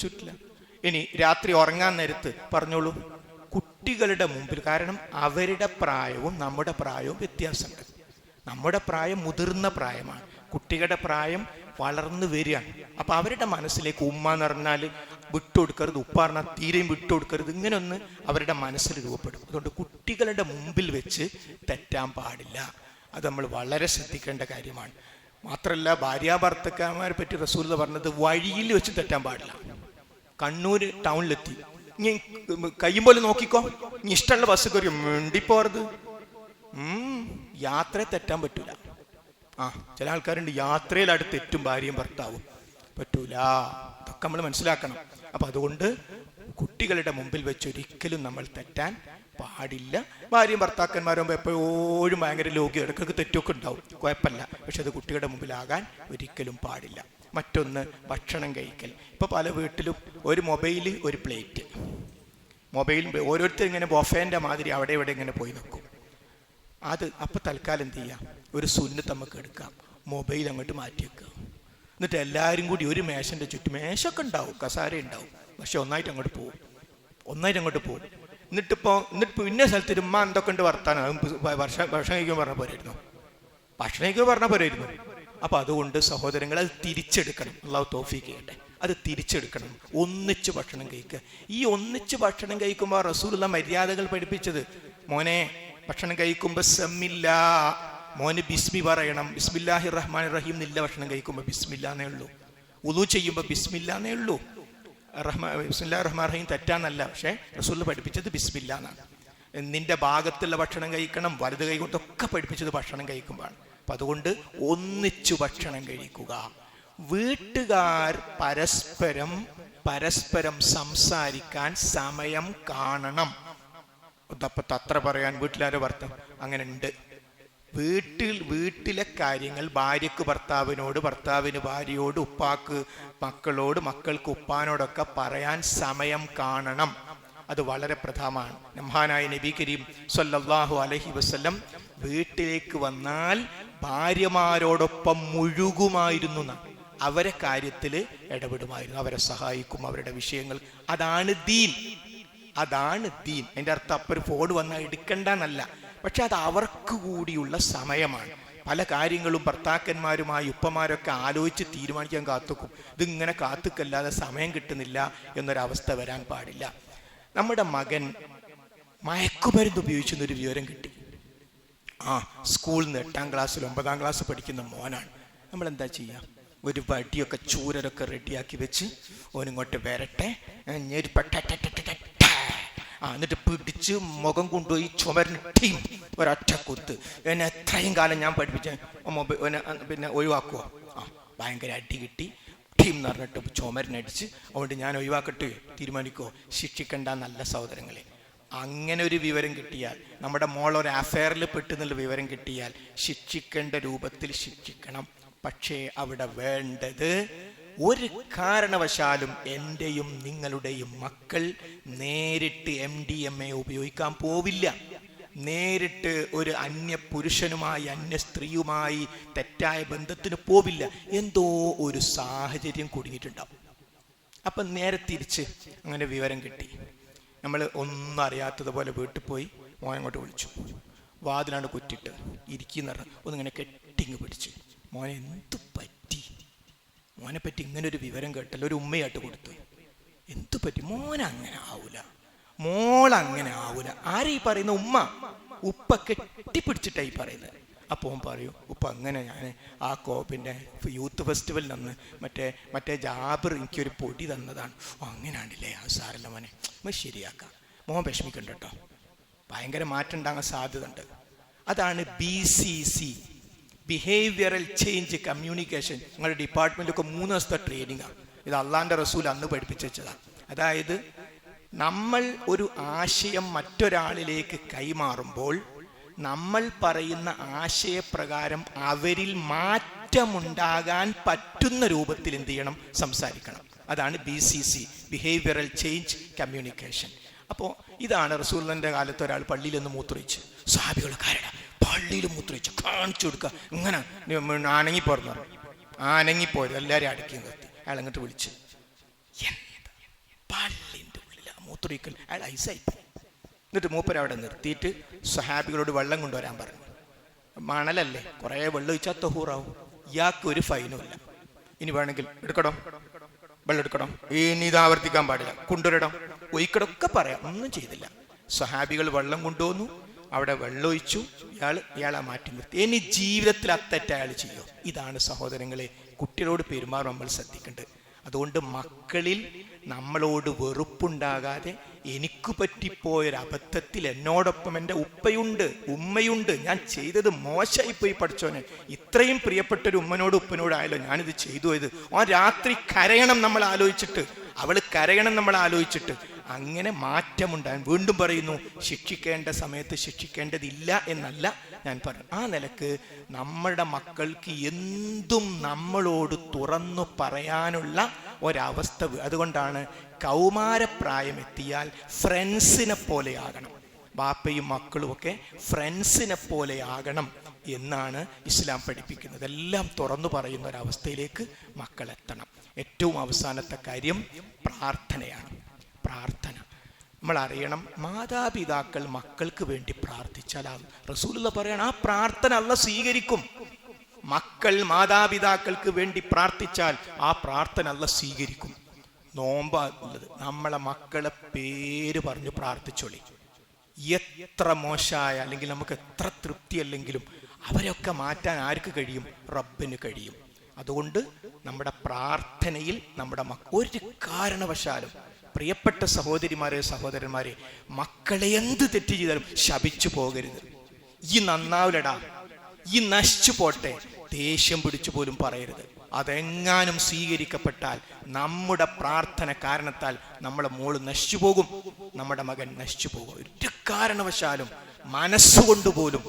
A: പറ്റില്ല. ഇനി രാത്രി ഉറങ്ങാൻ നേരത്ത് പറഞ്ഞോളൂ. കുട്ടികളുടെ മുമ്പിൽ, കാരണം അവരുടെ പ്രായവും നമ്മുടെ പ്രായവും വ്യത്യാസമുണ്ട്. നമ്മുടെ പ്രായം മുതിർന്ന പ്രായമാണ്, കുട്ടികളുടെ പ്രായം വളർന്നു വരികയാണ്. അപ്പൊ അവരുടെ മനസ്സിലേക്ക് ഉമ്മ എന്ന് പറഞ്ഞാൽ വിട്ടുകൊടുക്കരുത്, ഉപ്പ പറഞ്ഞാൽ തീരെയും വിട്ടുകൊടുക്കരുത്, ഇങ്ങനെയൊന്ന് അവരുടെ മനസ്സിൽ രൂപപ്പെടും. അതുകൊണ്ട് കുട്ടികളുടെ മുമ്പിൽ വെച്ച് തെറ്റാൻ പാടില്ല. അത് നമ്മൾ വളരെ ശ്രദ്ധിക്കേണ്ട കാര്യമാണ്. മാത്രമല്ല, ഭാര്യാഭർത്തക്കന്മാരെ പറ്റി റസൂൽ പറഞ്ഞത് വഴിയിൽ വെച്ച് തെറ്റാൻ പാടില്ല. കണ്ണൂർ ടൗണിലെത്തി, ഇനി കയ്യുമ്പോൾ നോക്കിക്കോ, ഇനി ഇഷ്ടമുള്ള ബസ് കയറി മിണ്ടിപ്പോറത്. യാത്ര തെറ്റാൻ പറ്റൂല. ചില ആൾക്കാരുണ്ട് യാത്രയിലായിട്ട് തെറ്റും ഭാര്യയും ഭർത്താവും, പറ്റൂല. ഇതൊക്കെ നമ്മൾ മനസ്സിലാക്കണം. അപ്പൊ അതുകൊണ്ട് കുട്ടികളുടെ മുമ്പിൽ വെച്ച് ഒരിക്കലും നമ്മൾ തെറ്റാൻ പാടില്ല. ഭാര്യയും ഭർത്താക്കന്മാരുമ്പോൾ എപ്പോഴും ഭയങ്കര ലോകിയ ഇടയ്ക്കൊക്കെ തെറ്റൊക്കെ ഉണ്ടാവും, കുഴപ്പമില്ല. പക്ഷെ അത് കുട്ടികളുടെ മുമ്പിലാകാൻ ഒരിക്കലും പാടില്ല. മറ്റൊന്ന് ഭക്ഷണം കഴിക്കൽ. ഇപ്പൊ പല വീട്ടിലും ഒരു മൊബൈല്, ഒരു പ്ലേറ്റ്. മൊബൈൽ ഓരോരുത്തർ ഇങ്ങനെ ബൊഫേന്റെ മാതിരി അവിടെ ഇവിടെ ഇങ്ങനെ പോയി നിൽക്കും. അത് അപ്പൊ തൽക്കാലം എന്ത് ചെയ്യാം, ഒരു സുന്നത്ത് നമുക്ക് എടുക്കാം, മൊബൈൽ അങ്ങോട്ട് മാറ്റി വെക്കുക. എന്നിട്ട് എല്ലാവരും കൂടി ഒരു മേശന്റെ ചുറ്റും, മേശൊക്കെ ഉണ്ടാവും, കസാര ഉണ്ടാവും, പക്ഷെ ഒന്നായിട്ട് അങ്ങോട്ട് പോകും. എന്നിട്ടിപ്പോ ഇന്ന സ്ഥലത്ത് ഉമ്മ എന്തൊക്കെ ഉണ്ട് വർത്താനം, ഭക്ഷണം കഴിക്കാൻ പറഞ്ഞ പോരായിരുന്നു. അപ്പൊ അതുകൊണ്ട് സഹോദരങ്ങൾ അത് തിരിച്ചെടുക്കണം. അള്ളാഹു തൗഫീഖ് ചെയ്യട്ടെ. അത് തിരിച്ചെടുക്കണം. ഒന്നിച്ച് ഭക്ഷണം കഴിക്കുക. ഈ ഒന്നിച്ച് ഭക്ഷണം കഴിക്കുമ്പോൾ റസൂലുള്ള മര്യാദകൾ പഠിപ്പിച്ചത്, മോനെ ഭക്ഷണം കഴിക്കുമ്പോ സമ്മില്ലാ, മോന് ബിസ്മി പറയണം. ബിസ്മില്ലാഹിർ റഹ്മാനിർ റഹീം എന്നില്ല. ഭക്ഷണം കഴിക്കുമ്പോൾ ബിസ്മില്ലാന്നേ ഉള്ളൂ. വുളു ചെയ്യുമ്പോൾ ബിസ്മില്ലാന്നേ ഉള്ളൂ. ബിസ്മില്ലാഹിർ റഹ്മാനിർ റഹീം തെറ്റാന്നല്ല, പക്ഷെ റസൂൽ പഠിപ്പിച്ചത് ബിസ്മില്ലാ എന്നാണ്. നിന്റെ ഭാഗത്തുള്ള ഭക്ഷണം കഴിക്കണം, വലത് കൈ കൊണ്ടൊക്കെ പഠിപ്പിച്ചത് ഭക്ഷണം കഴിക്കുമ്പോഴാണ്. അപ്പൊ അതുകൊണ്ട് ഒന്നിച്ചു ഭക്ഷണം കഴിക്കുക. വീട്ടുകാർ പരസ്പരം സംസാരിക്കാൻ സമയം കാണണം. അപ്പത്തെ അത്ര പറയാൻ വീട്ടിലാരോ ഭർത്താവ് അങ്ങനെ ഉണ്ട്. വീട്ടിലെ കാര്യങ്ങൾ ഭാര്യക്ക് ഭർത്താവിനോട്, ഭർത്താവിന് ഭാര്യയോട്, ഉപ്പാക്ക് മക്കളോട്, മക്കൾക്ക് ഉപ്പാനോടൊക്കെ പറയാൻ സമയം കാണണം. അത് വളരെ പ്രധാനമാണ്. മഹാനായ നബി കരീം സ്വല്ലല്ലാഹു അലൈഹി വസല്ലം വീട്ടിലേക്ക് വന്നാൽ ഭാര്യമാരോടൊപ്പം മുഴുകുമായിരുന്നു. അവരെ കാര്യത്തിൽ ഇടപെടുമായിരുന്നു, അവരെ സഹായിക്കും, അവരുടെ വിഷയങ്ങൾ. അതാണ് ദീൻ. അതിൻ്റെ അർത്ഥം അപ്പൊരു ഫോൺ വന്നാൽ എടുക്കണ്ടെന്നല്ല, പക്ഷെ അത് അവർക്ക് കൂടിയുള്ള സമയമാണ്. പല കാര്യങ്ങളും ഭർത്താക്കന്മാരുമായി ഉപ്പമാരൊക്കെ ആലോചിച്ച് തീരുമാനിക്കാൻ കാത്തുക്കും. ഇതിങ്ങനെ കാത്തുക്കല്ലാതെ സമയം കിട്ടുന്നില്ല എന്നൊരവസ്ഥ വരാൻ പാടില്ല. നമ്മുടെ മകൻ മയക്കുമരുന്ന് ഉപയോഗിച്ചെന്നൊരു വിവരം കിട്ടി. സ്കൂളിൽ നിന്ന് 8ാം ക്ലാസ്സിൽ 9ാം ക്ലാസ് പഠിക്കുന്ന മോനാണ്. നമ്മൾ എന്താ ചെയ്യുക? ഒരു വടിയൊക്കെ ചൂരരൊക്കെ റെഡിയാക്കി വെച്ച് ഓനിങ്ങോട്ട് വരട്ടെ, എന്നിട്ട് പിടിച്ച് മുഖം കൊണ്ടുപോയി ചുമരിന് ടീം ഒരൊറ്റ കുത്ത്. എന്നെ എത്രയും കാലം ഞാൻ പഠിപ്പിച്ച പിന്നെ ഒഴിവാക്കുമോ? ഭയങ്കര അടി കിട്ടി, ടീം എന്ന് പറഞ്ഞിട്ട് ചുമരിനടിച്ച്. അതുകൊണ്ട് ഞാൻ ഒഴിവാക്കട്ടെ തീരുമാനിക്കുമോ? ശിക്ഷിക്കണ്ട നല്ല സഹോദരങ്ങളെ. അങ്ങനെ ഒരു വിവരം കിട്ടിയാൽ, നമ്മുടെ മോൾ ഒരു അഫെയറിൽ പെട്ടെന്നുള്ള വിവരം കിട്ടിയാൽ ശിക്ഷിക്കേണ്ട രൂപത്തിൽ ശിക്ഷിക്കണം. പക്ഷേ അവിടെ വേണ്ടത്, ഒരു കാരണവശാലും എൻ്റെയും നിങ്ങളുടെയും മക്കൾ നേരിട്ട് MDMA ഉപയോഗിക്കാൻ പോവില്ല. നേരിട്ട് ഒരു അന്യ പുരുഷനുമായി അന്യ സ്ത്രീയുമായി തെറ്റായ ബന്ധത്തിന് പോവില്ല. എന്തോ ഒരു സാഹചര്യം കുടുങ്ങിയിട്ടുണ്ടാവും. അപ്പം നേരെ തിരിച്ച് അങ്ങനെ വിവരം കിട്ടി. നമ്മൾ ഒന്നും അറിയാത്തതുപോലെ വീട്ടിൽ പോയി മോനെ അങ്ങോട്ട് വിളിച്ചു. വാതിലാണ് കുറ്റിട്ട് ഇരിക്കുന്ന ഒന്നിങ്ങനെ കെട്ടിങ് പിടിച്ച്, മോനെ എന്തു പറ്റി, മോനെ പറ്റി ഇങ്ങനെ ഒരു വിവരം കേട്ടല്ലോ, ഒരു ഉമ്മയായിട്ട് കൊടുത്തു. എന്തു പറ്റി? മോനെ അങ്ങനെ ആവൂല, മോളങ്ങനെ ആവൂല. ആരെ ഈ പറയുന്ന? ഉമ്മ. ഉപ്പ കെട്ടിപ്പിടിച്ചിട്ടായി പറയുന്നത്. അപ്പോൾ ഓൻ പറയൂ, ഉപ്പ അങ്ങനെ ഞാൻ ആ പിന്നെ യൂത്ത് ഫെസ്റ്റിവലിൽ നിന്ന് മറ്റേ ജാബിർ എനിക്കൊരു പൊടി തന്നതാണ്. അങ്ങനെയാണല്ലേ, അത് സാരല്ല മോനെ, നമ്മൾ ശരിയാക്കാം, മോൻ വിഷമിക്കണ്ട കേട്ടോ, ഭയങ്കര മാറ്റം ഉണ്ടാകാൻ സാധ്യത ഉണ്ട്. അതാണ് BCC, ബിഹേവിയറൽ ചേഞ്ച് കമ്മ്യൂണിക്കേഷൻ. നിങ്ങളുടെ ഡിപ്പാർട്ട്മെൻറ്റിലൊക്കെ 3 ദിവസത്തെ ട്രെയിനിങ്ങാണ്. ഇത് അള്ളാൻ്റെ റസൂൽ അന്ന് പഠിപ്പിച്ചു വെച്ചതാണ്. അതായത് നമ്മൾ ഒരു ആശയം മറ്റൊരാളിലേക്ക് കൈമാറുമ്പോൾ നമ്മൾ പറയുന്ന ആശയപ്രകാരം അവരിൽ മാറ്റമുണ്ടാകാൻ പറ്റുന്ന രൂപത്തിൽ എന്ത് ചെയ്യണം? സംസാരിക്കണം. അതാണ് BCC, ബിഹേവിയറൽ ചേഞ്ച് കമ്മ്യൂണിക്കേഷൻ. അപ്പോൾ ഇതാണ് റസൂലിന്റെ കാലത്ത് ഒരാൾ പള്ളിയിൽ നിന്ന് മൂത്രയിച്ച്, സഹാബികൾ കാരണം പള്ളിയിൽ മൂത്രയിച്ച് കാണിച്ചു കൊടുക്കുക, ഇങ്ങനെ ആനങ്ങിപ്പോർന്നു, ആനങ്ങിപ്പോയത് എല്ലാവരും അടക്കി നിർത്തി. അയാൾ അങ്ങോട്ട് വിളിച്ച്, പള്ളിൻ്റെ ഉള്ളിൽ മൂത്രയിക്കൽ, അയാൾ ഐസായി. എന്നിട്ട് മൂപ്പര് അവിടെ നിർത്തിയിട്ട് സഹാബികളോട് വെള്ളം കൊണ്ടുവരാൻ പറഞ്ഞു. മണലല്ലേ, കുറേ വെള്ളം ഒഴിച്ചാൽ തഹൂറാവും, ഇയാൾക്ക് ഒരു ഫൈനും ഇല്ല. ഇനി വേണമെങ്കിൽ എടുക്കടോ, വെള്ളം എടുക്കടോ, ഇനി ഇത് ആവർത്തിക്കാൻ പാടില്ല, കൊണ്ടുവരണം, ഒഴിക്കടൊക്കെ പറയാം. ഒന്നും ചെയ്തില്ല. സഹാബികൾ വെള്ളം കൊണ്ടുവന്നു, അവിടെ വെള്ളം ഒഴിച്ചു, ഇയാളെ മാറ്റി നിർത്തി. ഇനി ജീവിതത്തിൽ അത്തെറ്റ് അയാൾ ചെയ്യും. ഇതാണ് സഹോദരങ്ങളെ കുട്ടികളോട് പെരുമാറും നമ്മൾ ശ്രദ്ധിക്കേണ്ടത്. അതുകൊണ്ട് മക്കളിൽ നമ്മളോട് വെറുപ്പുണ്ടാകാതെ, എനിക്ക് പറ്റിപ്പോയൊരു അബദ്ധത്തിൽ എന്നോടൊപ്പം എൻ്റെ ഉപ്പയുണ്ട് ഉമ്മയുണ്ട്, ഞാൻ ചെയ്തത് മോശമായിപ്പോയി പഠിച്ചോനെ, ഇത്രയും പ്രിയപ്പെട്ടൊരു ഉമ്മനോട് ഉപ്പനോടായാലോ ഞാനിത് ചെയ്തു പോയത്, ആ രാത്രി കരയണം നമ്മൾ ആലോചിച്ചിട്ട്, അവൾ കരയണം നമ്മൾ ആലോചിച്ചിട്ട്, അങ്ങനെ മാറ്റമുണ്ടാകും. വീണ്ടും പറയുന്നു, ശിക്ഷിക്കേണ്ട സമയത്ത് ശിക്ഷിക്കേണ്ടതില്ല എന്നല്ല ഞാൻ പറഞ്ഞു. ആ നിലക്ക് നമ്മുടെ മക്കൾക്ക് എന്തും നമ്മളോട് തുറന്നു പറയാനുള്ള ഒരവസ്ഥ. അതുകൊണ്ടാണ് കൗമാരപ്രായം എത്തിയാൽ ഫ്രണ്ട്സിനെ പോലെയാകണം, ബാപ്പയും മക്കളുമൊക്കെ ഫ്രണ്ട്സിനെ പോലെയാകണം എന്നാണ് ഇസ്ലാം പഠിപ്പിക്കുന്നത്. എല്ലാം തുറന്നു പറയുന്ന ഒരവസ്ഥയിലേക്ക് മക്കൾ എത്തണം. ഏറ്റവും അവസാനത്തെ കാര്യം പ്രാർത്ഥനയാണ്. പ്രാർത്ഥന നമ്മൾ അറിയണം. മാതാപിതാക്കൾ മക്കൾക്ക് വേണ്ടി പ്രാർത്ഥിച്ചാൽ റസൂലുള്ള പറയണം, ആ പ്രാർത്ഥന അല്ലാഹ് സ്വീകരിക്കും. മക്കൾ മാതാപിതാക്കൾക്ക് വേണ്ടി പ്രാർത്ഥിച്ചാൽ ആ പ്രാർത്ഥന അല്ലാഹ് സ്വീകരിക്കും. നോമ്പുള്ളത് നമ്മളെ മക്കളെ പേര് പറഞ്ഞു പ്രാർത്ഥിച്ചോളി. എത്ര മോശമായ അല്ലെങ്കിൽ നമുക്ക് എത്ര തൃപ്തി അല്ലെങ്കിലും അവരൊക്കെ മാറ്റാൻ ആർക്ക് കഴിയും? റബ്ബിന് കഴിയും. അതുകൊണ്ട് നമ്മുടെ പ്രാർത്ഥനയിൽ നമ്മുടെ ഒരു കാരണവശാലും, പ്രിയപ്പെട്ട സഹോദരിമാരെ സഹോദരന്മാരെ, മക്കളെ എന്ത് തെറ്റ് ചെയ്താലും ശപിച്ചു പോകരുത്. ഈ നന്നാവിലടാ, ഈ നശിച്ചു പോട്ടെ, ദേഷ്യം പിടിച്ചു പോലും പറയരുത്. അതെങ്ങാനും സ്വീകരിക്കപ്പെട്ടാൽ നമ്മുടെ പ്രാർത്ഥന കാരണത്താൽ നമ്മളെ മോള് നശിച്ചു പോകും, നമ്മുടെ മകൻ നശിച്ചു പോകും. ഒരു കാരണവശാലും മനസ്സുകൊണ്ടുപോലും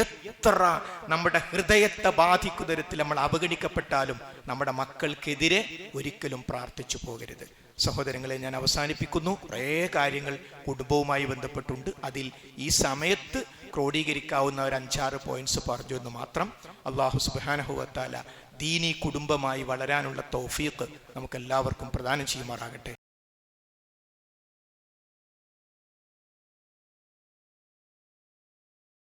A: എത്ര നമ്മുടെ ഹൃദയത്തെ ബാധിക്കുന്ന തരത്തിൽ നമ്മൾ അവഗണിക്കപ്പെട്ടാലും നമ്മുടെ മക്കൾക്കെതിരെ ഒരിക്കലും പ്രാർത്ഥിച്ചു പോകരുത്. സഹോദരങ്ങളെ, ഞാൻ അവസാനിപ്പിക്കുന്നു. കുറേ കാര്യങ്ങൾ കുടുംബവുമായി ബന്ധപ്പെട്ടുണ്ട്. അതിൽ ഈ സമയത്ത് ക്രോഡീകരിക്കാവുന്ന ഒരു 5-6 പോയിന്റ്സ് പറഞ്ഞു എന്ന് മാത്രം. അല്ലാഹു സുബ്ഹാനഹു വ തആല ദീനി കുടുംബമായി വളരാനുള്ള തൗഫീഖ് നമുക്കെല്ലാവർക്കും പ്രദാനം ചെയ്യുമാറാകട്ടെ.